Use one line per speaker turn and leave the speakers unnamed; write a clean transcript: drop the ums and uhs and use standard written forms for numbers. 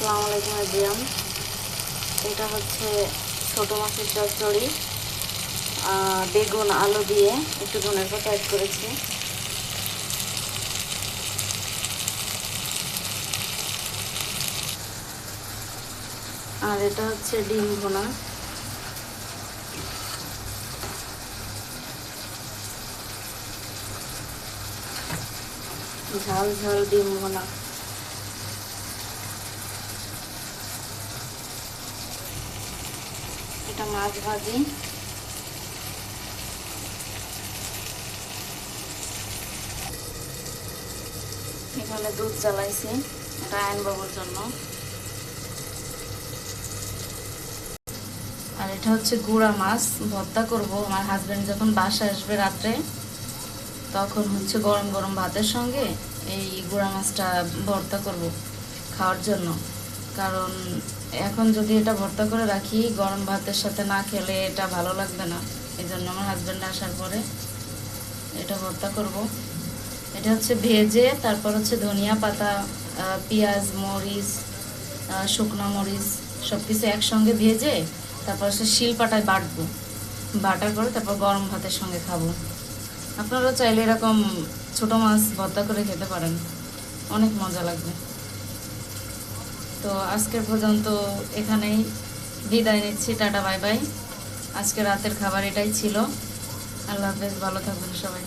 আসসালামু আলাইকুম এভরিওয়ান। এটা হচ্ছে ছোট মাছের চচ্চড়ি, বেগুন আলু দিয়ে একটু ধনের পাতা অ্যাড করেছি। আর এটা হচ্ছে ডিম ভুনা। ঝাল ঝাল ডিম ভুনা। এটা মাছ ভাজি। এখানে দুধ জ্বালাইছি, এটা আয়নবাবুর জন্য। আর এটা হচ্ছে গুঁড়া মাছ ভর্তা করব। আমার হাজবেন্ড যখন বাসায় আসবে রাত্রে, তখন হচ্ছে গরম গরম ভাতের সঙ্গে এই গুঁড়া মাছটা ভর্তা করব খাওয়ার জন্য। কারণ এখন যদি এটা ভর্তা করে রাখি, গরম ভাতের সাথে না খেলে এটা ভালো লাগবে না। এই জন্য আমার হাজব্যান্ড আসার পরে এটা ভর্তা করব। এটা হচ্ছে ভেজে, তারপর হচ্ছে ধনিয়া পাতা, পেঁয়াজ, মরিচ, শুকনো মরিচ সব কিছু একসঙ্গে ভেজে তারপর হচ্ছে শিলপাটায় বাটবো। বাটার পরে তারপর গরম ভাতের সঙ্গে খাবো। আপনারা চাইলে এরকম ছোটো মাছ ভর্তা করে খেতে পারেন, অনেক মজা লাগবে। তো আজকের পর্যন্ত এখানেই বিদায় নিচ্ছি। Tata bye bye. আজকে রাতের খাবার এটাই ছিল। আল্লাহ হাফেজ, ভালো থাকবেন সবাই।